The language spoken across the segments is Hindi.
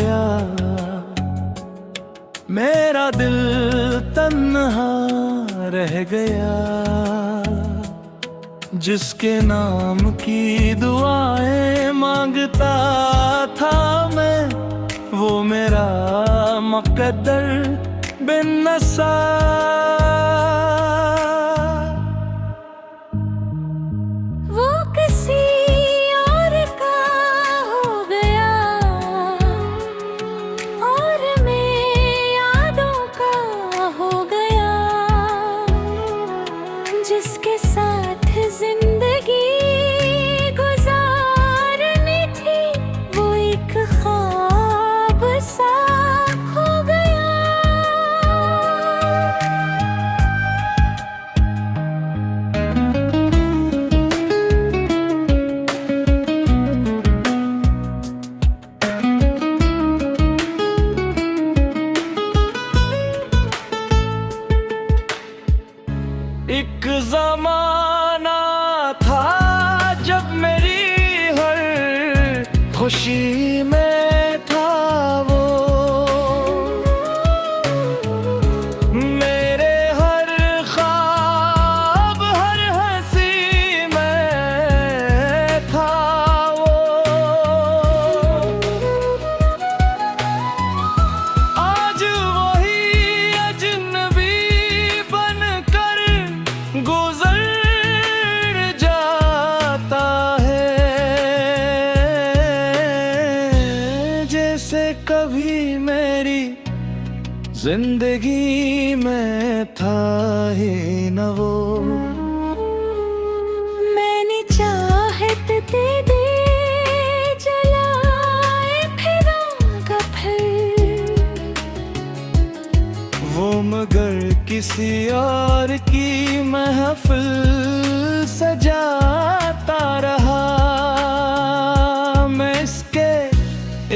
गया, मेरा दिल तन्हा रह गया। जिसके नाम की दुआएं मांगता था मैं, वो मेरा मुकद्दर बिन नसा। वो किसी और का हो गया और मैं यादों का हो गया। जिसके साथ जिंदगी गुजारनी थी, वो एक ख्वाब सा हो गया। एक ज़माना था जब मेरी हर खुशी में था वो, मेरे हर ख्वाब हर हंसी में था वो। आज वही अजनबी बनकर गुजर जाता है, जैसे कभी मेरी जिंदगी में था ही न वो। मैंने चाहत दे दे जलाए फिरांगा फिर, वो मगर किसी और की महफिल सजाता रहा। मैं इसके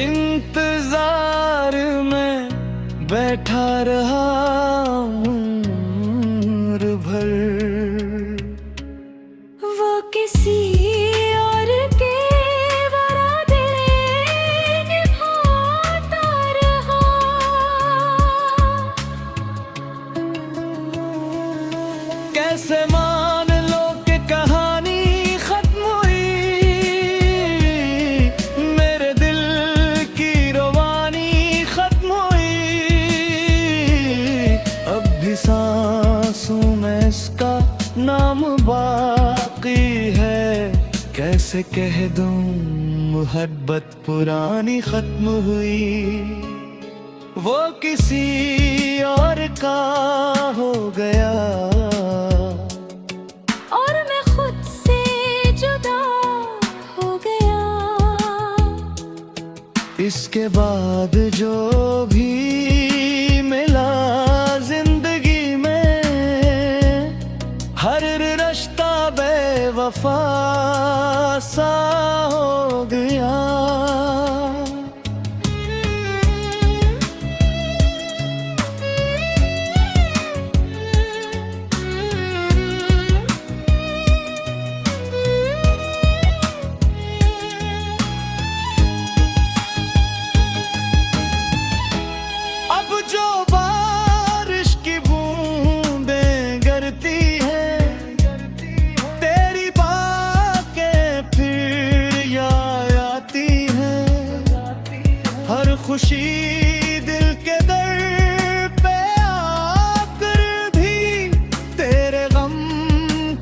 इंतजार में बैठा रहा उम्र भर। वो किसी और के वरादे निभाता रहा। कैसे मान लो कि कहानी खत्म हुई, मेरे दिल की रवानी खत्म हुई। अब भी सांसों में इसका नाम बाकी है। कैसे कह दूं मोहब्बत पुरानी खत्म हुई, वो किसी और का हो गया और मैं खुद से जुदा हो गया। इसके बाद जो भी मिला जिंदगी में, हर रिश्ता बेवफा सा हो गया। अब जो बारिश की बूंदें गिरती हैं, तेरी बातें फिर याद आती हैं। हर खुशी दिल के दर पे आकर भी तेरे गम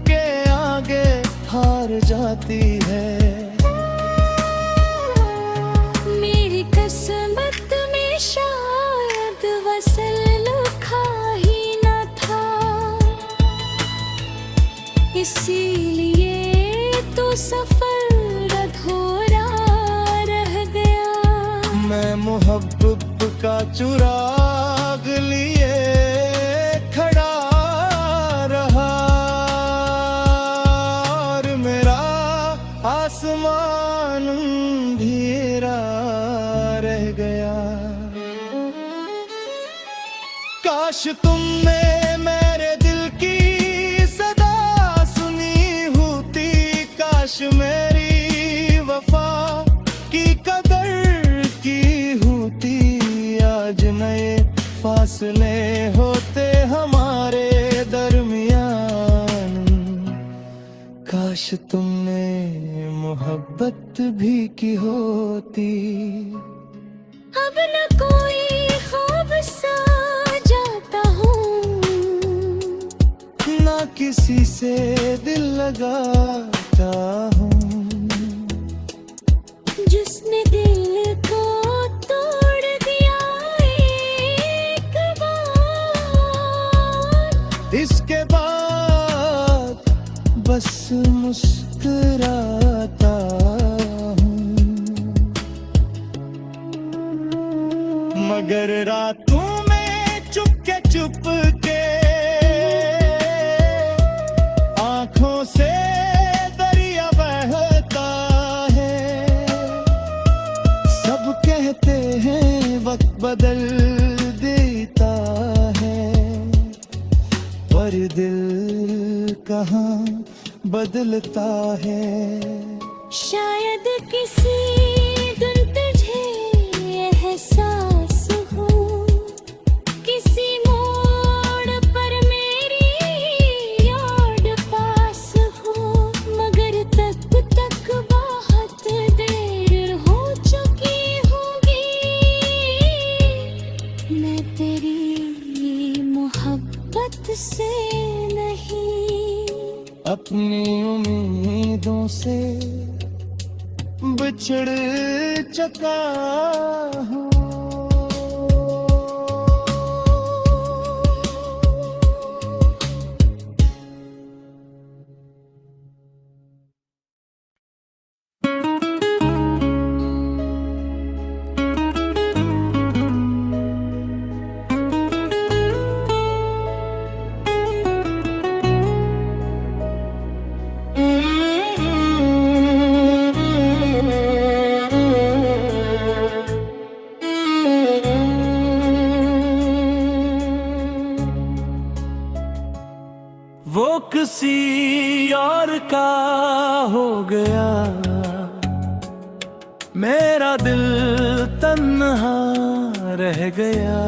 के आगे हार जाती है। मेरी किस्मत में शायद वसल लिखा ही न था, इसीलिए तो सफर अधूरा रह गया। मैं मोहब्बत का चुराग लिए खड़ा रहा, और मेरा आसमान अंधेरा रह गया। काश तुमने मेरे दिल की सदा सुनी होती, काश मेरी वफा की कदर की होती। मोहब्बत भी की होती। अब न कोई ख्वाब सा जाता हूँ, ना किसी से दिल लगाता हूँ। जिसने दिल को तोड़ दिया एक बार, इसके बाद बस मुस्कुराता हूँ। मगर रातों में चुपके चुपके आँखों से दरिया बहता है। सब कहते हैं वक्त बदल देता है, पर दिल कहाँ बदलता है। शायद किसी दिन तुझे एहसास हो, किसी मोड़ पर मेरी याद पास हो। मगर तब तक बहुत देर हो चुकी होगी, मैं तेरी मोहब्बत से नहीं, अपनी उम्मीदों से बिछड़ चुका हूँ। वो किसी और का हो गया, मेरा दिल तन्हा रह गया।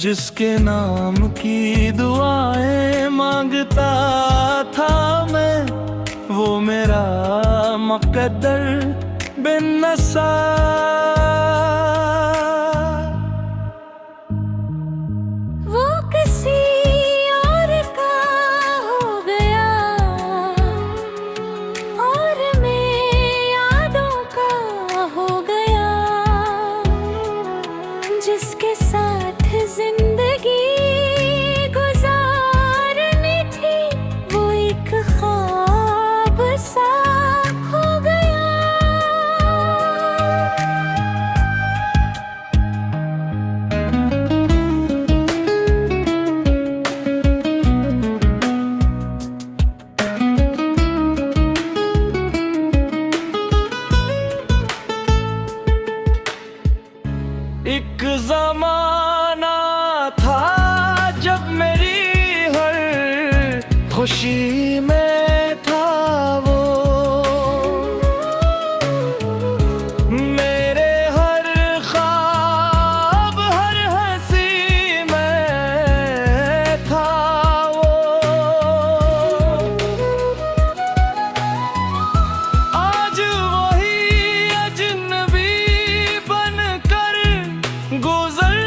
जिसके नाम की दुआएं मांगता था मैं, वो मेरा मुकद्दर बिन नसा। वो किसी और का हो गया और मैं यादों का हो गया। जिसके साथ जिंदगी गुजारनी थी, वो एक ख्वाब सा हो गया। एक ज़माना था जब मेरी हर खुशी में था वो, मेरे हर ख्वाब हर हंसी में था वो। आज वही अजनबी बनकर गुजर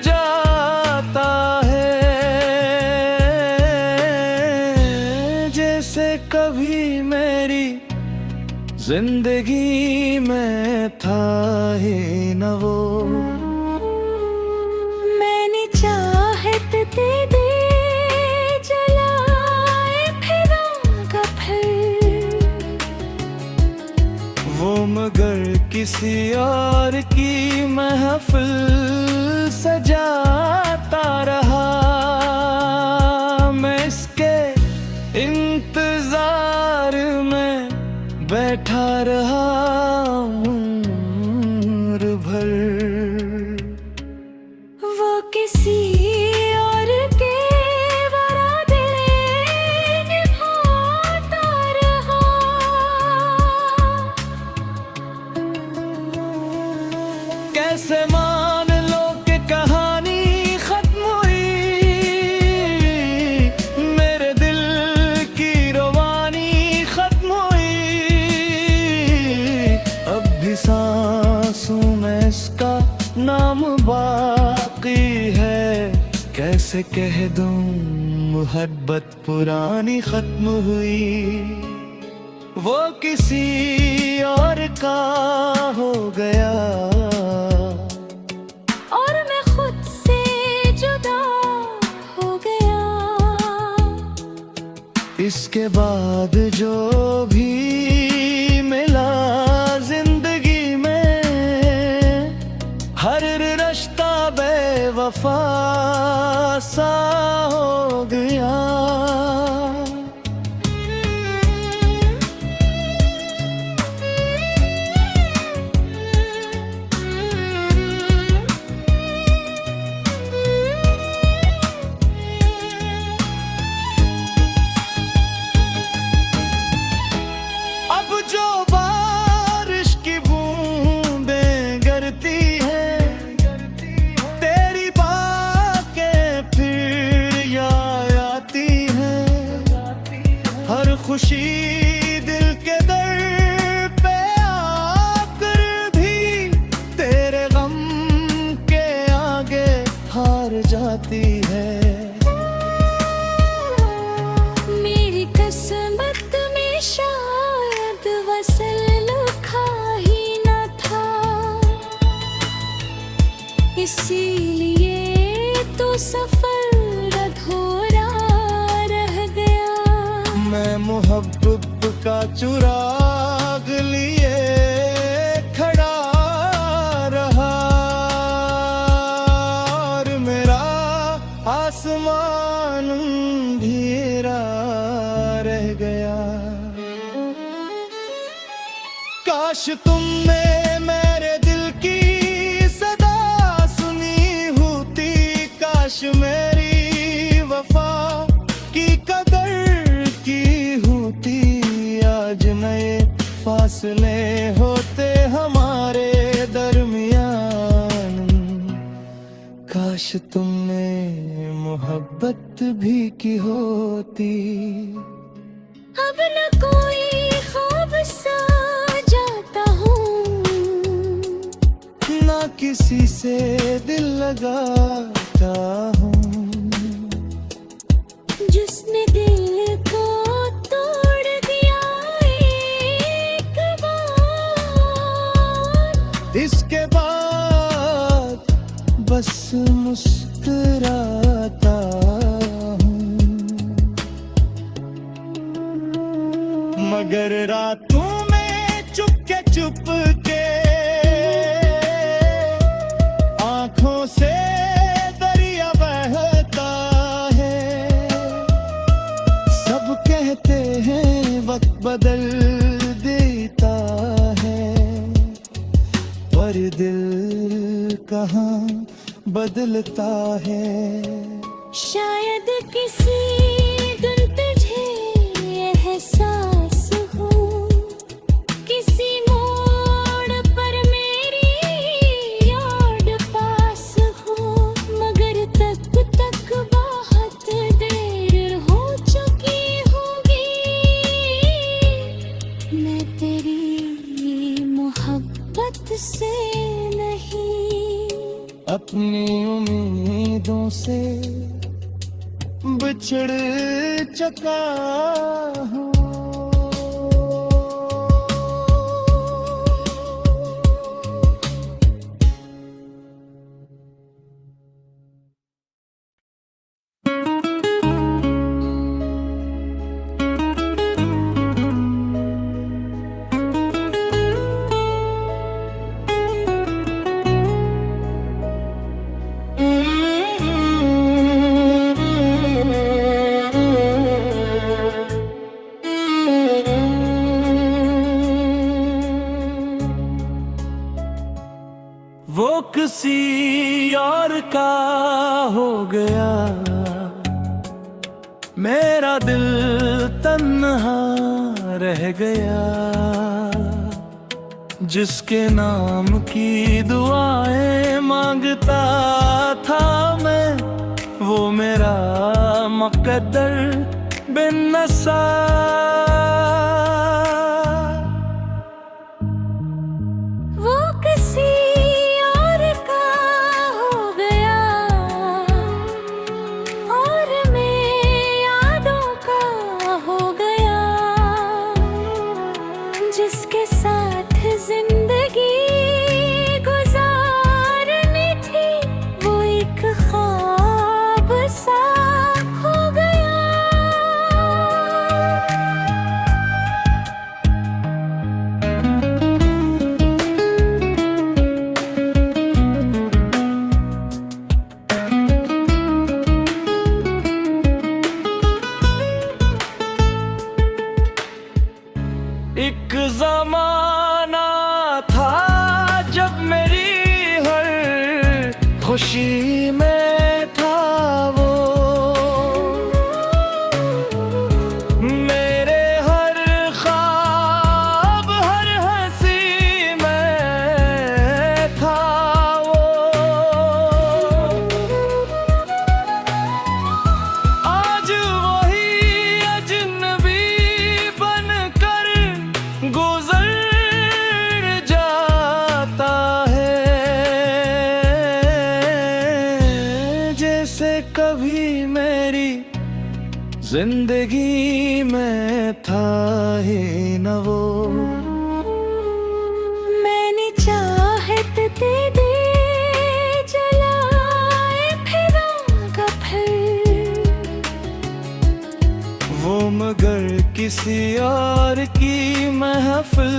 जाता है, जैसे कभी मेरी जिंदगी में था ही न वो। मैंने चाहत दे दे जलाए फिरांगा फिर, वो मगर किसी और की महफिल सजाता रहा। मैं इसके इंतजार में बैठा रहा उम्र भर। वो किसी और के वरादे निभाता रहा। कैसे मान लो कि कहानी खत्म हुई, मेरे दिल की रवानी खत्म हुई। सांसों में इसका नाम बाकी है। कैसे कह दूं मोहब्बत पुरानी खत्म हुई, वो किसी और का हो गया और मैं खुद से जुदा हो गया। इसके बाद जो भी मिला जिंदगी में, हर रिश्ता बेवफा सा हो गया। अब जो बारिश की बूंदें गिरती हैं, तेरी बातें फिर याद आती हैं। हर खुशी दिल के दर पे आकर भी तेरे गम के आगे हार जाती है। मेरी किस्मत में शायद वसल लिखा ही न था, इसीलिए तो सफर अधूरा रह गया। मैं मोहब्बत का चुराग लिए खड़ा रहा, और मेरा आसमान अंधेरा रह गया। काश तुमने मेरे दिल की सदा सुनी होती, काश मेरी वफा की कदर की होती। आज नए फासले होते हमारे दरमियान, काश तुमने मोहब्बत भी की होती। अब न कोई ख्वाब सा जाता हूँ, ना किसी से दिल लगाता हूँ। जिसने दिल को तोड़ दिया एक बार, इसके बाद बस मुस्कुराता हूँ। मगर रातों में चुपके चुपके आंखों से दरिया बहता है। सब कहते हैं वक्त बदल देता है, पर दिल कहाँ बदलता है। शायद किसी दिन तुझे एहसास हो, किसी मोड़ पर मेरी याद पास हो। मगर तब तक बहुत देर हो चुकी होगी, मैं तेरी मोहब्बत से नहीं, अपनी उम्मीदों से बिछड़ चुका हूँ। वो किसी और का हो गया, मेरा दिल तन्हा रह गया। जिसके नाम की दुआएं मांगता था मैं, वो मेरा मुकद्दर बिन नसा। वो किसी खुशी में था वो, मेरे हर ख्वाब हर हंसी में था वो। आज वही अजनबी बनकर गुजर जाता है, जैसे कभी मेरी जिंदगी में था ही न वो। मैंने चाहत दे जलाए फिरांगा फिर, वो मगर किसी और की महफिल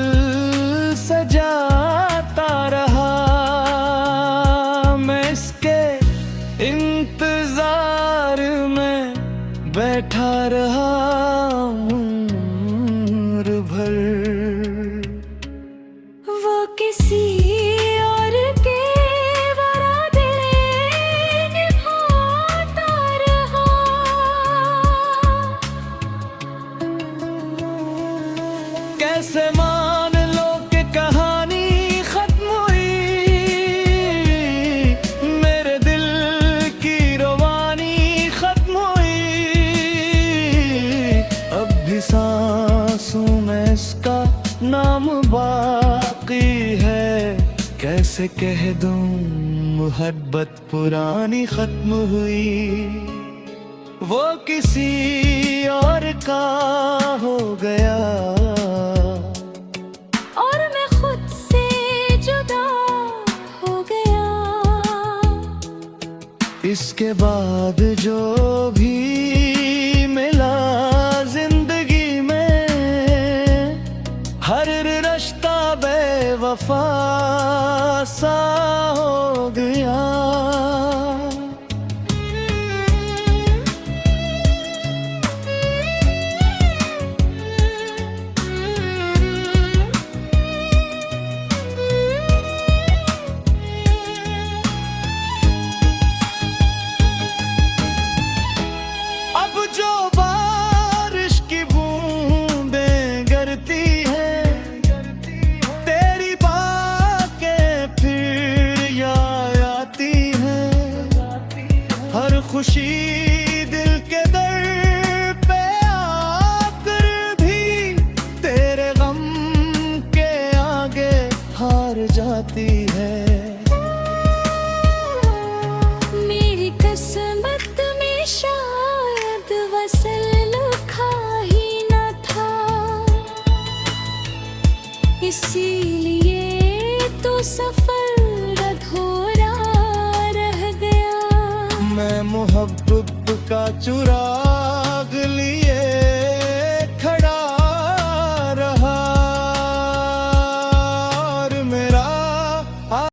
सजाता रहा। मैं इसके इंतजार में बैठा रहा उम्र भर। वो किसी और के वरादे निभाता रहा। कैसे मान लो कि कहानी खत्म हुई, मेरे दिल की रवानी खत्म हुई। अब भी सांसों में इसका नाम बाकी है। कैसे कह दूं मोहब्बत पुरानी खत्म हुई, वो किसी और का हो गया और मैं खुद से जुदा हो गया। इसके बाद जो भी मिला जिंदगी में, हर रिश्ता बेवफा सा हो गया। अब जो बारिश की बूंदें गिरती हैं, तेरी बातें फिर याद आती हैं। हर खुशी दिल के दर पे आकर भी तेरे गम के आगे हार जाती है। मेरी किस्मत में शायद वसल लिखा ही न था, इसीलिए तो सफर अधूरा रह गया। मैं मोहब्बत का चुरा